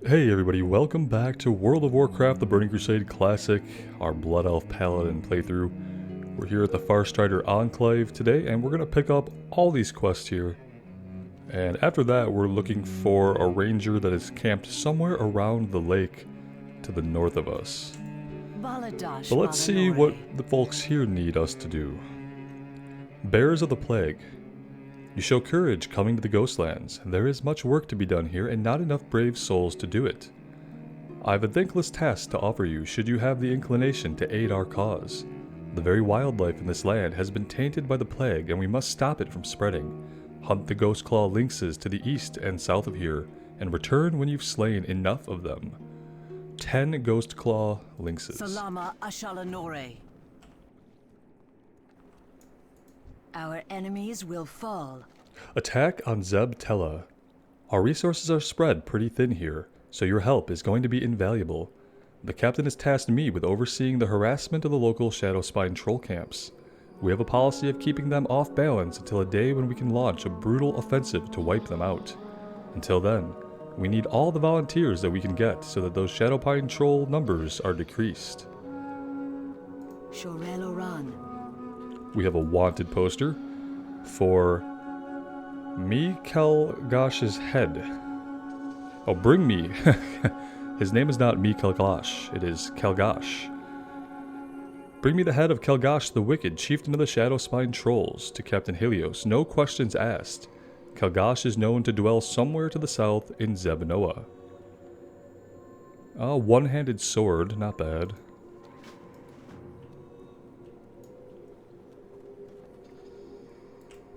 Hey everybody, welcome back to World of Warcraft The Burning Crusade Classic, our Blood Elf Paladin playthrough. We're here at the Farstrider Enclave today, and we're going to pick up all these quests here. And after that, we're looking for a ranger that is camped somewhere around the lake to the north of us. So let's see what the folks here need us to do. Bearers of the Plague. You show courage coming to the Ghostlands. There is much work to be done here and not enough brave souls to do it. I have a thankless task to offer you should you have the inclination to aid our cause. The very wildlife in this land has been tainted by the plague and we must stop it from spreading. Hunt the Ghostclaw lynxes to the east and south of here and return when you've slain enough of them. 10 Ghostclaw lynxes. Salama Ashalanore. Our enemies will fall. Attack on Zeb Tella. Our resources are spread pretty thin here, so your help is going to be invaluable. The captain has tasked me with overseeing the harassment of the local Shadowspine troll camps. We have a policy of keeping them off balance until a day when we can launch a brutal offensive to wipe them out. Until then, we need all the volunteers that we can get so that those Shadowpine troll numbers are decreased. Shorel Oran. We have a wanted poster for me Kelgash's head. Oh, bring me. His name is not me Kelgash, it is Kelgash. Bring me the head of Kelgash the Wicked, chieftain of the Shadowspine Trolls, to Captain Helios, no questions asked. Kelgash is known to dwell somewhere to the south in Zebnoa. A one-handed sword, not bad.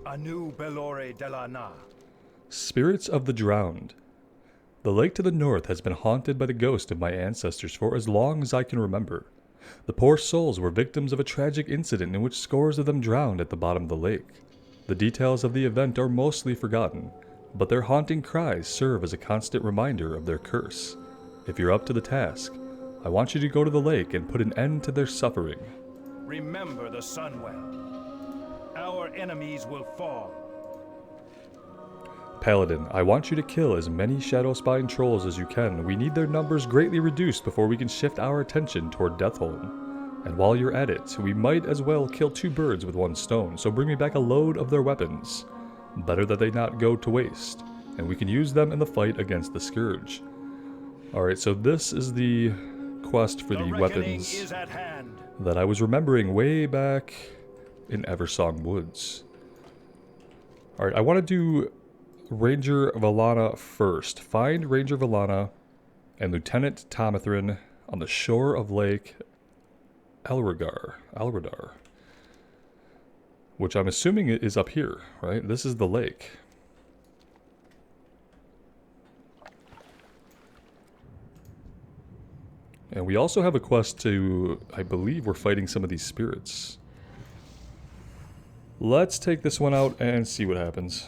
Anu Belore Delana. Spirits of the Drowned. The lake to the north has been haunted by the ghost of my ancestors for as long as I can remember. The poor souls were victims of a tragic incident in which scores of them drowned at the bottom of the lake. The details of the event are mostly forgotten, but their haunting cries serve as a constant reminder of their curse. If you're up to the task, I want you to go to the lake and put an end to their suffering. Remember the Sunwell. Our enemies will fall. Paladin, I want you to kill as many Shadowspine trolls as you can. We need their numbers greatly reduced before we can shift our attention toward Deathholm. And while you're at it, we might as well kill 2 birds with 1 stone, so bring me back a load of their weapons. Better that they not go to waste, and we can use them in the fight against the Scourge. Alright, so this is the quest for the weapons that I was remembering way back in Eversong Woods. Alright, I want to do Ranger Velana first. Find Ranger Velana and Lieutenant Tomathrin on the shore of Lake Alredar, which I'm assuming is up here, right? This is the lake. And we also have a quest to, I believe we're fighting some of these spirits. Let's take this one out and see what happens.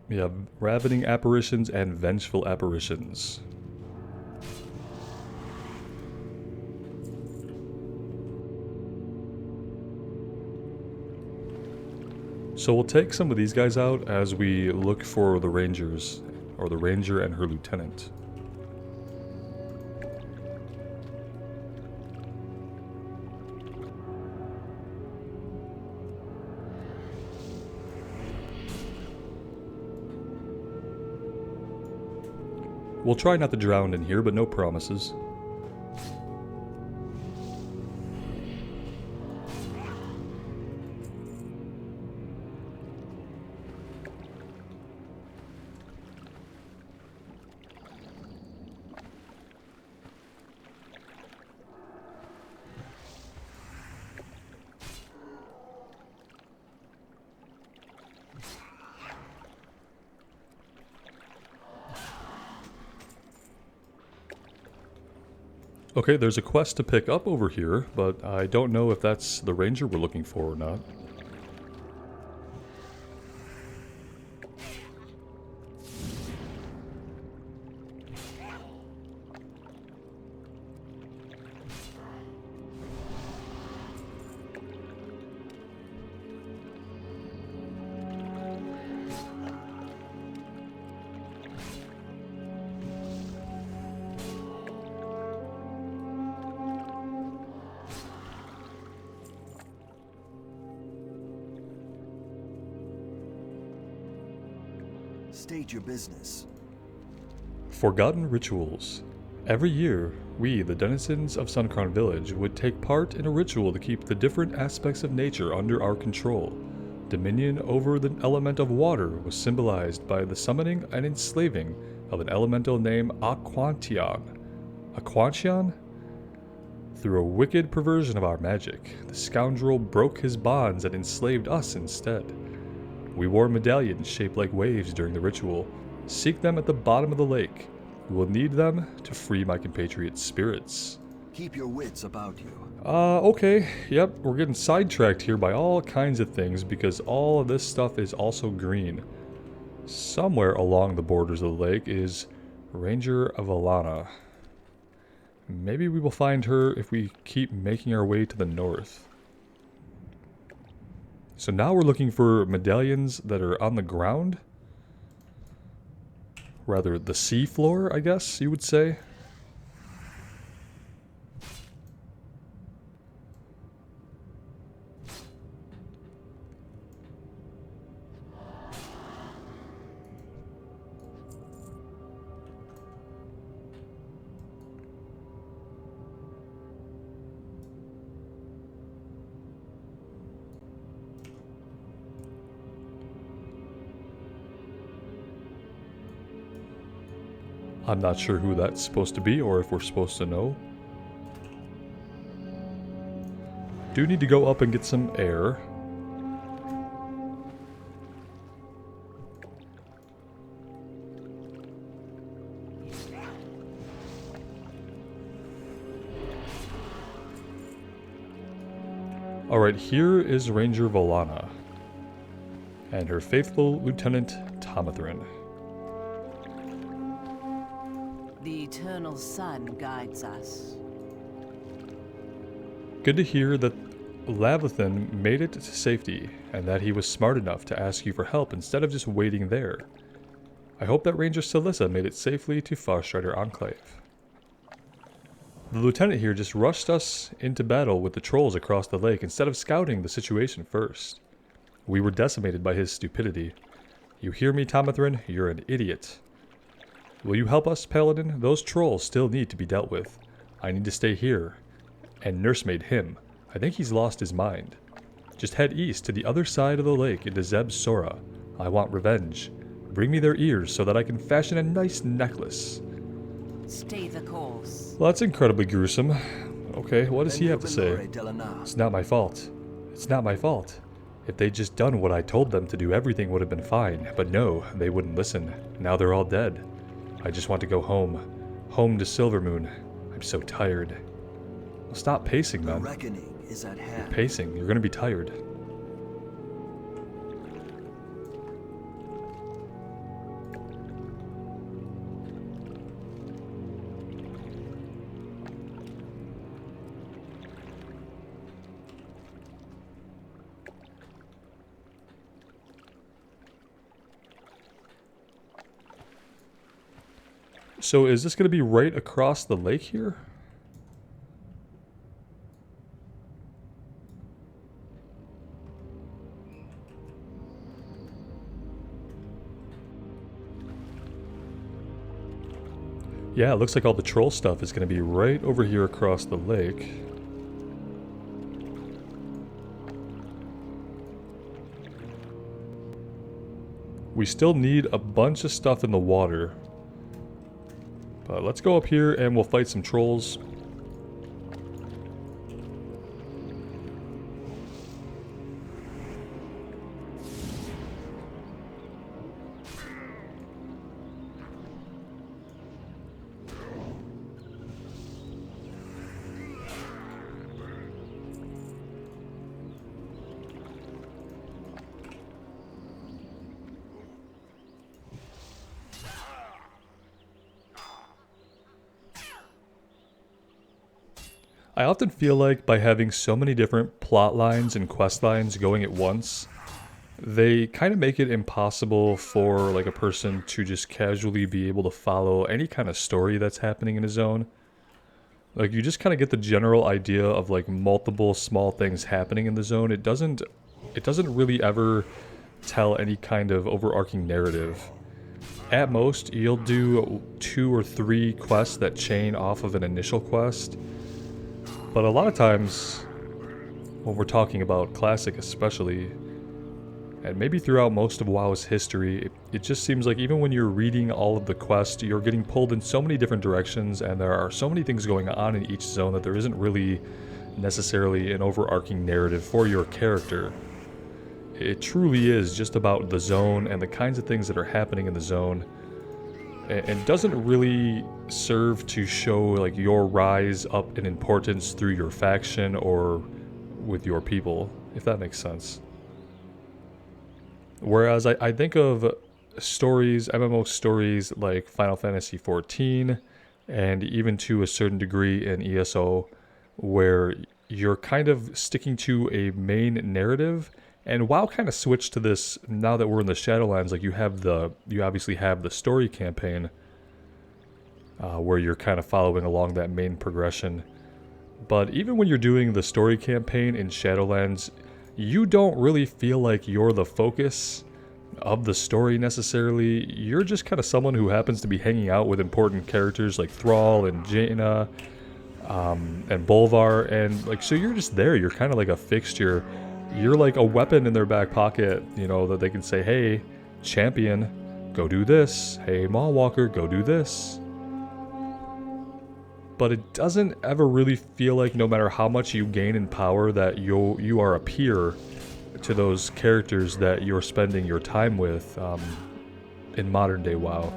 We have Ravening Apparitions and Vengeful Apparitions. So we'll take some of these guys out as we look for the Rangers, or the Ranger and her Lieutenant. We'll try not to drown in here, but no promises. Okay, there's a quest to pick up over here, but I don't know if that's the ranger we're looking for or not. State your business. Forgotten rituals. Every year, we, the denizens of Suncrown Village, would take part in a ritual to keep the different aspects of nature under our control. Dominion over the element of water was symbolized by the summoning and enslaving of an elemental named Aquantian. Aquantian? Through a wicked perversion of our magic, the scoundrel broke his bonds and enslaved us instead. We wore medallions shaped like waves during the ritual. Seek them at the bottom of the lake. You will need them to free my compatriots' spirits. Keep your wits about you. Okay. Yep, we're getting sidetracked here by all kinds of things because all of this stuff is also green. Somewhere along the borders of the lake is Ranger of Alana. Maybe we will find her if we keep making our way to the north. So now we're looking for medallions that are on the ground. Rather, the sea floor, I guess you would say. I'm not sure who that's supposed to be or if we're supposed to know. Do need to go up and get some air. Alright, here is Ranger Velana and her faithful Lieutenant Tomathrin. The eternal sun guides us. Good to hear that Lavathan made it to safety, and that he was smart enough to ask you for help instead of just waiting there. I hope that Ranger Celissa made it safely to Farstrider Enclave. The lieutenant here just rushed us into battle with the trolls across the lake instead of scouting the situation first. We were decimated by his stupidity. You hear me, Tomathrin? You're an idiot. Will you help us, Paladin? Those trolls still need to be dealt with. I need to stay here and nursemaid him. I think he's lost his mind. Just head east to the other side of the lake into Zeb Sora. I want revenge. Bring me their ears so that I can fashion a nice necklace. Stay the course. Well, that's incredibly gruesome. Okay, what does he have to say? Delana. It's not my fault. It's not my fault. If they'd just done what I told them to do, everything would have been fine. But no, they wouldn't listen. Now they're all dead. I just want to go home. Home to Silvermoon. I'm so tired. Well, stop pacing, The man. reckoning is at hand. Pacing. You're gonna be tired. So is this going to be right across the lake here? Yeah, it looks like all the troll stuff is going to be right over here across the lake. We still need a bunch of stuff in the water. But let's go up here and we'll fight some trolls. I often feel like by having so many different plot lines and quest lines going at once, they kind of make it impossible for like a person to just casually be able to follow any kind of story that's happening in a zone. Like you just kind of get the general idea of like multiple small things happening in the zone. It doesn't really ever tell any kind of overarching narrative. at most, you'll do 2 or 3 quests that chain off of an initial quest. But a lot of times, when we're talking about Classic especially, and maybe throughout most of WoW's history, it just seems like even when you're reading all of the quests, you're getting pulled in so many different directions, and there are so many things going on in each zone that there isn't really necessarily an overarching narrative for your character. It truly is just about the zone and the kinds of things that are happening in the zone, and doesn't really serve to show like your rise up in importance through your faction or with your people, if that makes sense. Whereas I think of stories, MMO stories like Final Fantasy XIV, and even to a certain degree in ESO, where you're kind of sticking to a main narrative. And WoW kind of switched to this now that we're in the Shadowlands. Like you obviously have the story campaign, where you're kind of following along that main progression. But even when you're doing the story campaign in Shadowlands, you don't really feel like you're the focus of the story necessarily. You're just kind of someone who happens to be hanging out with important characters like Thrall and Jaina, and Bolvar, and like, so you're just there. You're kind of like a fixture. You're like a weapon in their back pocket, you know, that they can say, hey, champion, go do this. Hey, Mawwalker, go do this. But it doesn't ever really feel like, no matter how much you gain in power, that you are a peer to those characters that you're spending your time with in modern day WoW.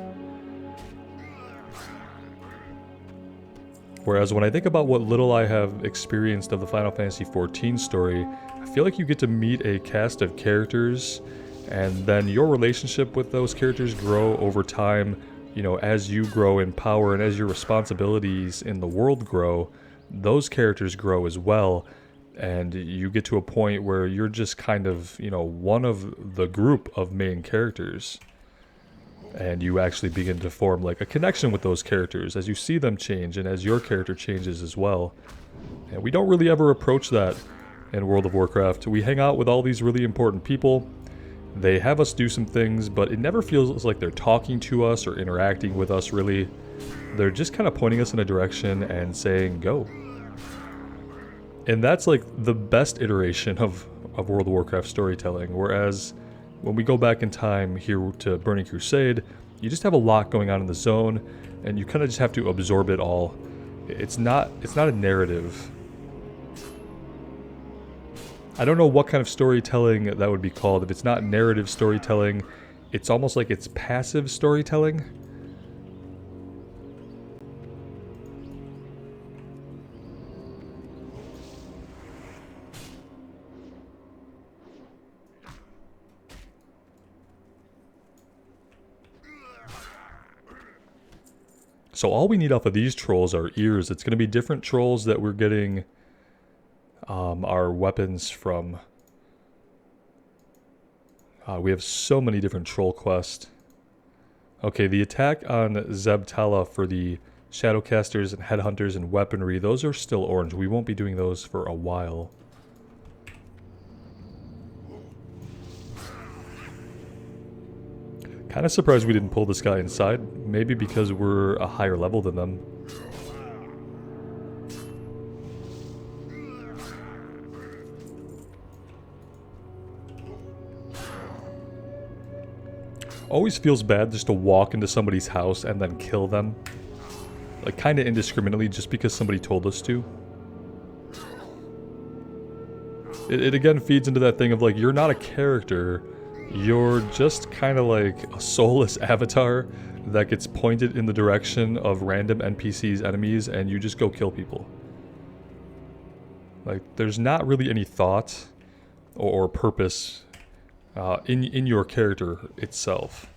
Whereas when I think about what little I have experienced of the Final Fantasy XIV story, I feel like you get to meet a cast of characters, and then your relationship with those characters grow over time. You know, as you grow in power and as your responsibilities in the world grow, those characters grow as well. And you get to a point where you're just kind of, you know, one of the group of main characters. And you actually begin to form like a connection with those characters as you see them change and as your character changes as well. And we don't really ever approach that in World of Warcraft. We hang out with all these really important people. They have us do some things, but it never feels like they're talking to us or interacting with us, really. They're just kind of pointing us in a direction and saying, go. And that's like the best iteration of World of Warcraft storytelling. Whereas when we go back in time here to Burning Crusade, you just have a lot going on in the zone, and you kind of just have to absorb it all. It's not a narrative. I don't know what kind of storytelling that would be called. If it's not narrative storytelling, it's almost like it's passive storytelling. So all we need off of these trolls are ears. It's going to be different trolls that we're getting our weapons from. We have so many different troll quests. Okay, the attack on Zebtala for the Shadowcasters and Headhunters and weaponry, those are still orange. We won't be doing those for a while. Kind of surprised we didn't pull this guy inside. Maybe because we're a higher level than them. Always feels bad just to walk into somebody's house and then kill them. Like, kind of indiscriminately just because somebody told us to. It again feeds into that thing of like, you're not a character. You're just kind of like a soulless avatar that gets pointed in the direction of random NPCs, enemies, and you just go kill people. Like, there's not really any thought or purpose in your character itself.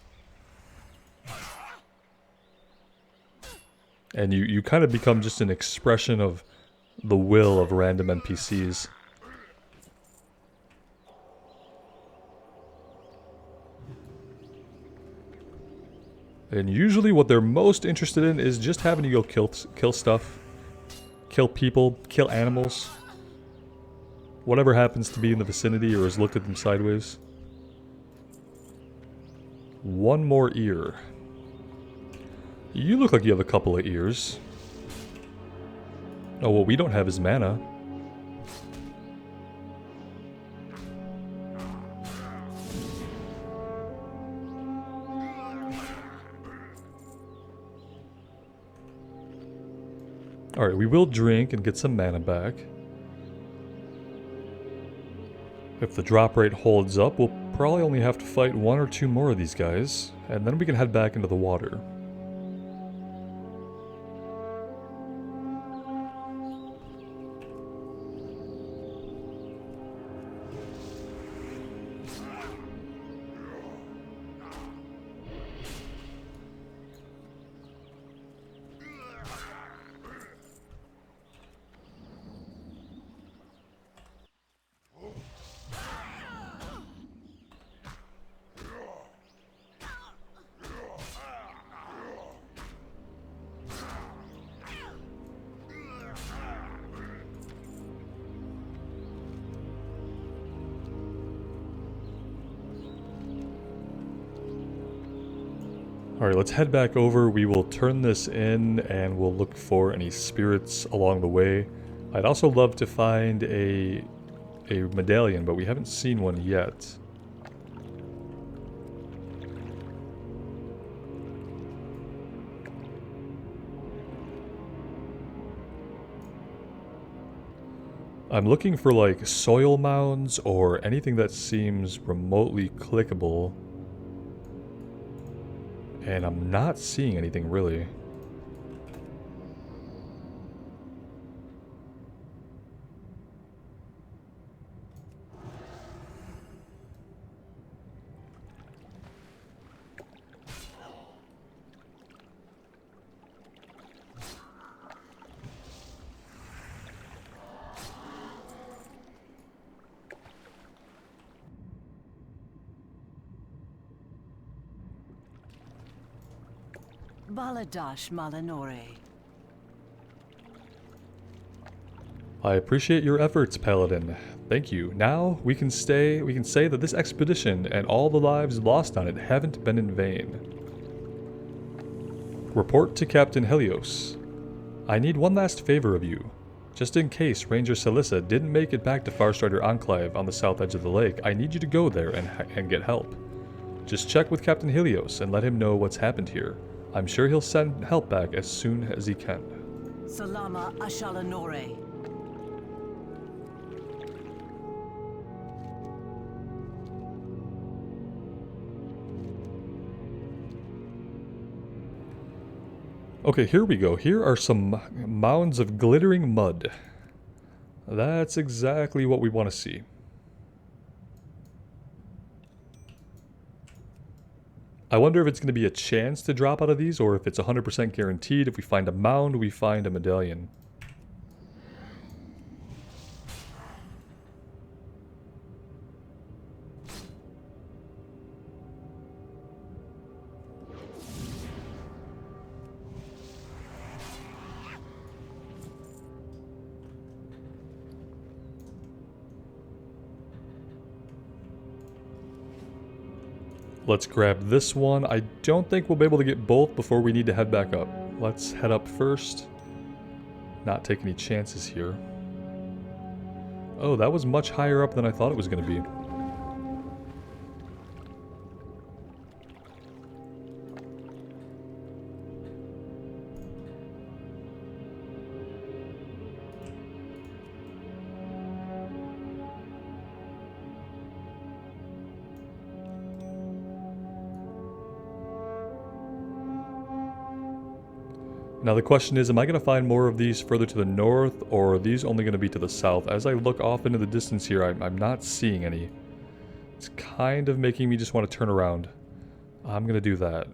And you kind of become just an expression of the will of random NPCs. And usually what they're most interested in is just having to go kill stuff. Kill people, kill animals. Whatever happens to be in the vicinity or has looked at them sideways. One more ear. You look like you have a couple of ears. Oh, what we don't have is mana. Alright, we will drink and get some mana back. If the drop rate holds up, we'll probably only have to fight one or two more of these guys, and then we can head back into the water. Alright, let's head back over. We will turn this in and we'll look for any spirits along the way. I'd also love to find a medallion, but we haven't seen one yet. I'm looking for like soil mounds or anything that seems remotely clickable. And I'm not seeing anything really. Baladash Malanore. I appreciate your efforts, Paladin. Thank you. Now we can say that this expedition and all the lives lost on it haven't been in vain. Report to Captain Helios. I need one last favor of you. Just in case Ranger Celissa didn't make it back to Farstrider Enclave on the south edge of the lake, I need you to go there and get help. Just check with Captain Helios and let him know what's happened here. I'm sure he'll send help back as soon as he can. Salama Ashalanore. Okay, here we go. Here are some mounds of glittering mud. That's exactly what we want to see. I wonder if it's going to be a chance to drop out of these, or if it's 100% guaranteed. If we find a mound, we find a medallion. Let's grab this one. I don't think we'll be able to get both before we need to head back up. Let's head up first. Not take any chances here. Oh, that was much higher up than I thought it was going to be. Now the question is, am I going to find more of these further to the north, or are these only going to be to the south? As I look off into the distance here, I'm not seeing any. It's kind of making me just want to turn around. I'm going to do that.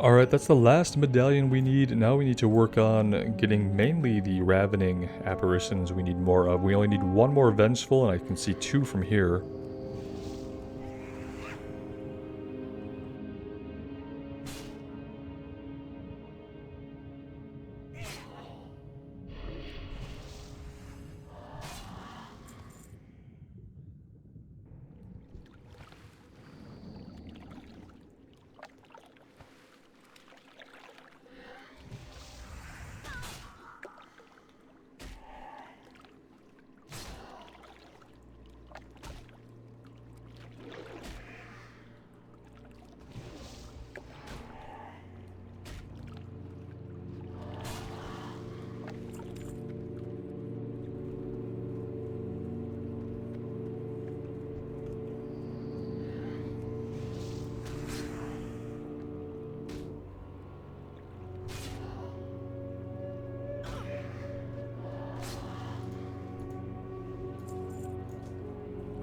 Alright, that's the last medallion we need. Now we need to work on getting mainly the ravening apparitions we need more of. We only need one more vengeful, and I can see 2 from here.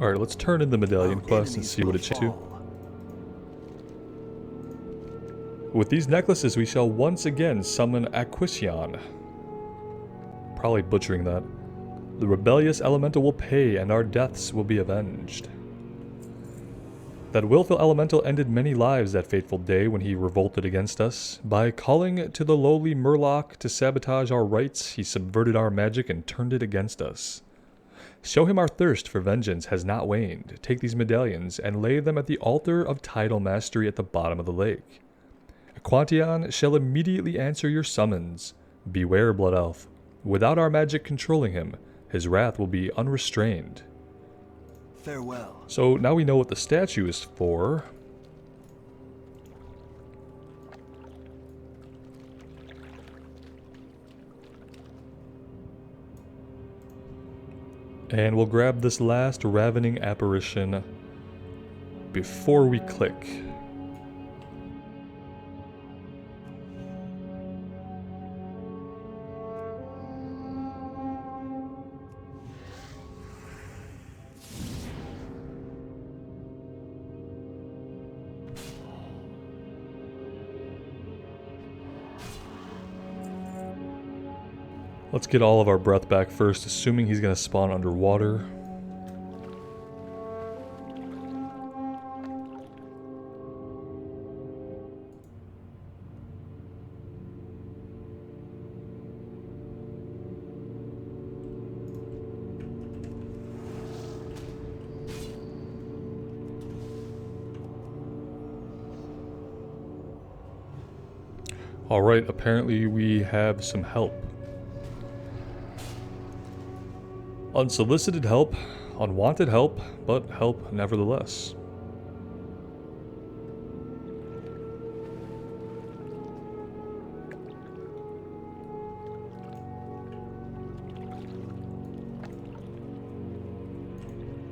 Alright, let's turn in the medallion quest and see what it's to. With these necklaces, we shall once again summon Acquisition. Probably butchering that. The rebellious elemental will pay, and our deaths will be avenged. That willful elemental ended many lives that fateful day when he revolted against us. By calling to the lowly Murloc to sabotage our rights, he subverted our magic and turned it against us. Show him our thirst for vengeance has not waned. Take these medallions and lay them at the altar of tidal mastery at the bottom of the lake. Aquantion shall immediately answer your summons. Beware, Blood Elf. Without our magic controlling him, his wrath will be unrestrained. Farewell. So now we know what the statue is for. And we'll grab this last ravening apparition before we click. Let's get all of our breath back first, assuming he's going to spawn underwater. Alright, apparently we have some help. Unsolicited help, unwanted help, but help nevertheless.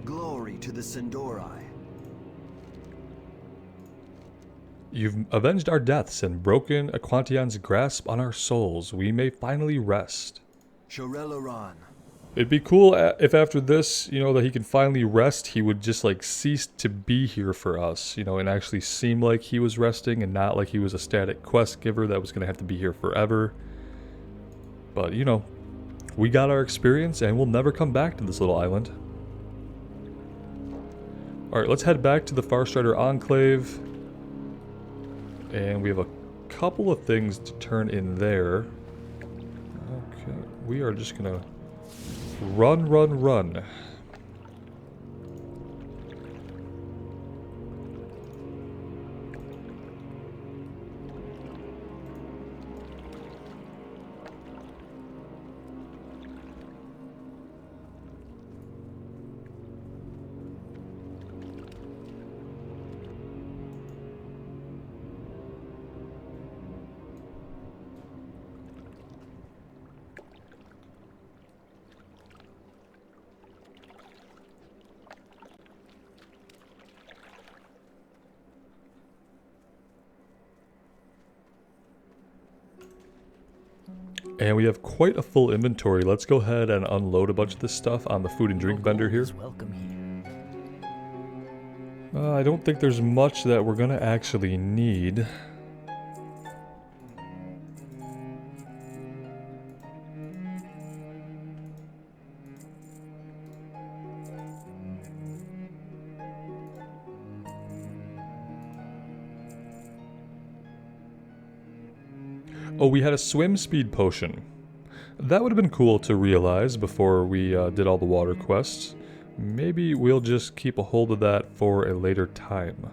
Glory to the Sindori. You've avenged our deaths and broken Aquantion's grasp on our souls. We may finally rest. Shorelaran. It'd be cool if after this, you know, that he can finally rest, he would just, like, cease to be here for us, you know, and actually seem like he was resting and not like he was a static quest giver that was going to have to be here forever. But, you know, we got our experience and we'll never come back to this little island. Alright, let's head back to the Farstrider Enclave. And we have a couple of things to turn in there. Okay, we are just going to run. And we have quite a full inventory. Let's go ahead and unload a bunch of this stuff on the food and drink vendor here. I don't think there's much that we're gonna actually need. Oh, we had a swim speed potion. That would have been cool to realize before we did all the water quests. Maybe we'll just keep a hold of that for a later time.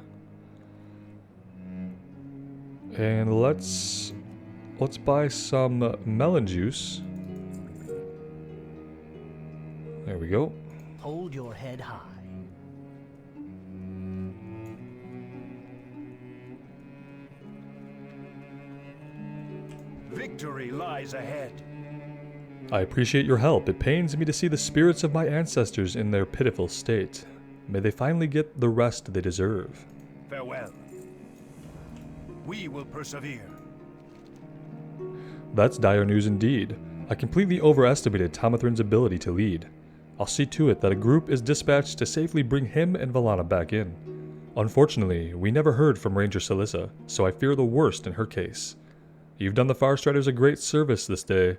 And let's buy some melon juice. There we go. Hold your head high. Victory lies ahead. I appreciate your help. It pains me to see the spirits of my ancestors in their pitiful state. May they finally get the rest they deserve. Farewell. We will persevere. That's dire news indeed. I completely overestimated Tomathrin's ability to lead. I'll see to it that a group is dispatched to safely bring him and Velana back in. Unfortunately, we never heard from Ranger Celissa, so I fear the worst in her case. You've done the Farstriders a great service this day.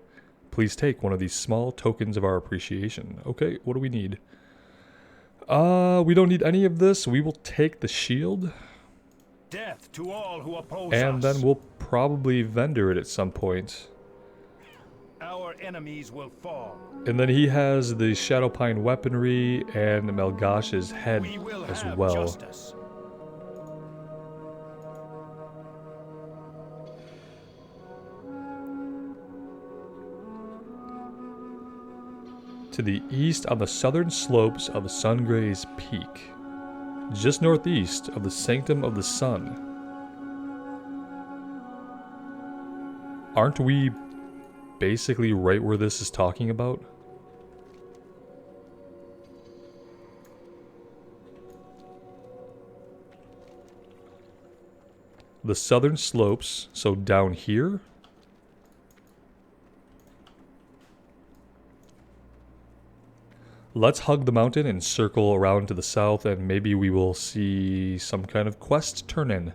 Please take one of these small tokens of our appreciation. Okay, what do we need? We don't need any of this. We will take the shield. Death to all who oppose And us. then we'll probably vendor it at some point. Our enemies will fall. And then he has the Shadowpine weaponry and Melgash's head We will as have well. justice. To the east on the southern slopes of Sungray's Peak, just northeast of the Sanctum of the Sun. Aren't we basically right where this is talking about? The southern slopes, so down here? Let's hug the mountain and circle around to the south, and maybe we will see some kind of quest turn in.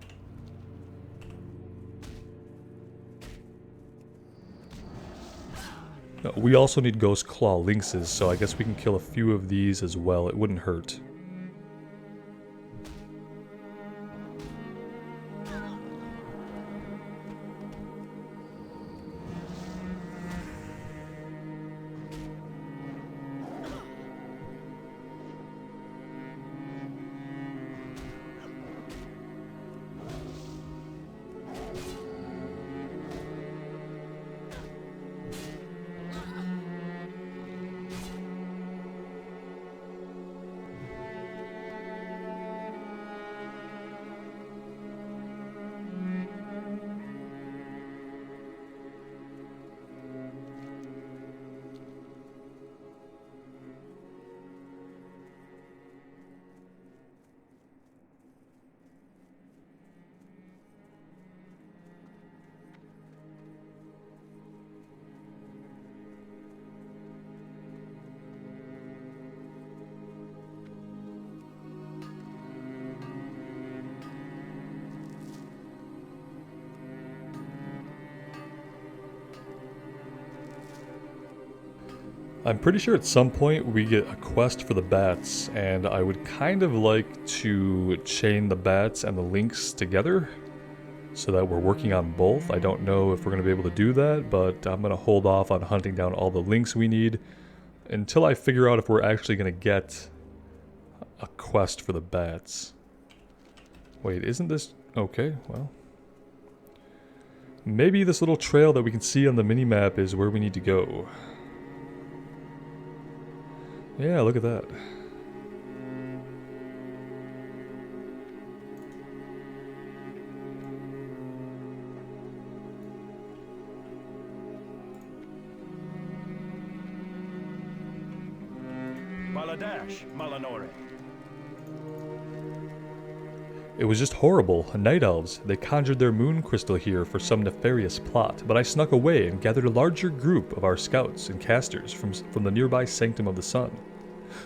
No, we also need Ghost Claw lynxes, so I guess we can kill a few of these as well. It wouldn't hurt. I'm pretty sure at some point we get a quest for the bats, and I would kind of like to chain the bats and the lynx together so that we're working on both. I don't know if we're going to be able to do that, but I'm going to hold off on hunting down all the lynx we need until I figure out if we're actually going to get a quest for the bats. Wait, isn't this... Okay, well... Maybe this little trail that we can see on the minimap is where we need to go. Yeah, look at that. Baladash, Malanore. It was just horrible. Night elves. They conjured their moon crystal here for some nefarious plot, but I snuck away and gathered a larger group of our scouts and casters from the nearby Sanctum of the Sun.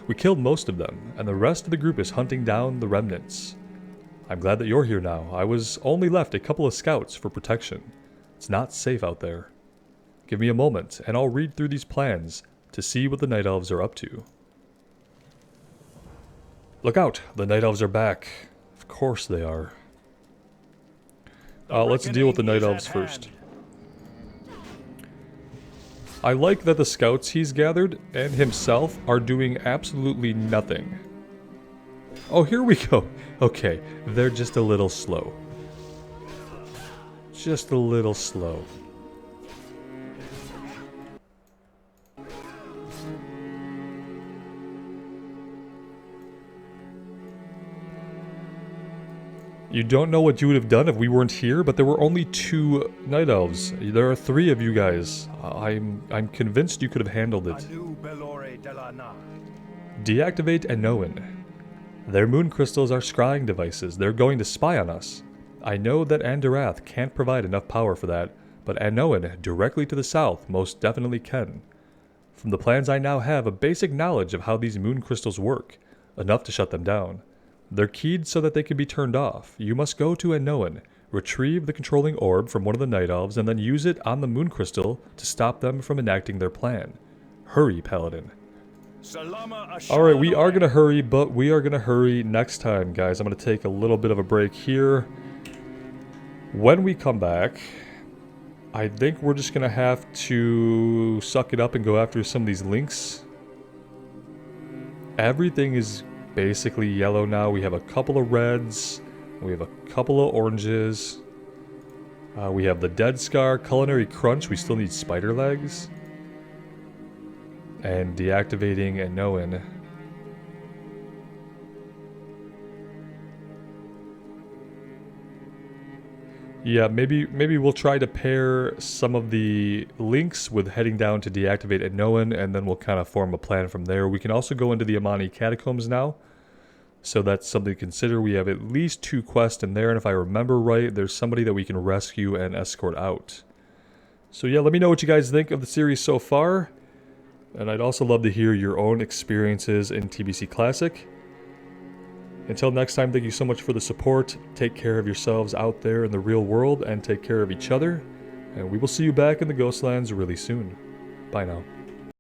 We killed most of them, and the rest of the group is hunting down the remnants. I'm glad that you're here now. I was only left a couple of scouts for protection. It's not safe out there. Give me a moment, and I'll read through these plans to see what the Night Elves are up to. Look out! The Night Elves are back. Of course they are. Let's deal with the Night Elves first. I like that the scouts he's gathered and himself are doing absolutely nothing. Oh, here we go. Okay, they're just a little slow. Just a little slow. You don't know what you would have done if we weren't here, but there were only 2 Night Elves. There are 3 of you guys. I'm convinced you could have handled it. Deactivate Enoan. Their moon crystals are scrying devices. They're going to spy on us. I know that Andarath can't provide enough power for that, but Enoan, directly to the south, most definitely can. From the plans I now have a basic knowledge of how these moon crystals work, enough to shut them down. They're keyed so that they can be turned off. You must go to Enoan, retrieve the controlling orb from one of the Night Elves, and then use it on the moon crystal to stop them from enacting their plan. Hurry, Paladin. Alright, we are going to hurry, but we are going to hurry next time, guys. I'm going to take a little bit of a break here. When we come back, I think we're just going to have to suck it up and go after some of these links. Everything is basically yellow now. We have a couple of reds. We have a couple of oranges. We have the Dead Scar, Culinary Crunch. We still need spider legs. And deactivating Enoan. Yeah, maybe we'll try to pair some of the links with heading down to deactivate Enoan, and then we'll kind of form a plan from there. We can also go into the Amani Catacombs now, so that's something to consider. We have at least 2 quests in there, and if I remember right, there's somebody that we can rescue and escort out. So yeah, let me know what you guys think of the series so far, and I'd also love to hear your own experiences in TBC Classic. Until next time, thank you so much for the support. Take care of yourselves out there in the real world, and take care of each other. And we will see you back in the Ghostlands really soon. Bye now.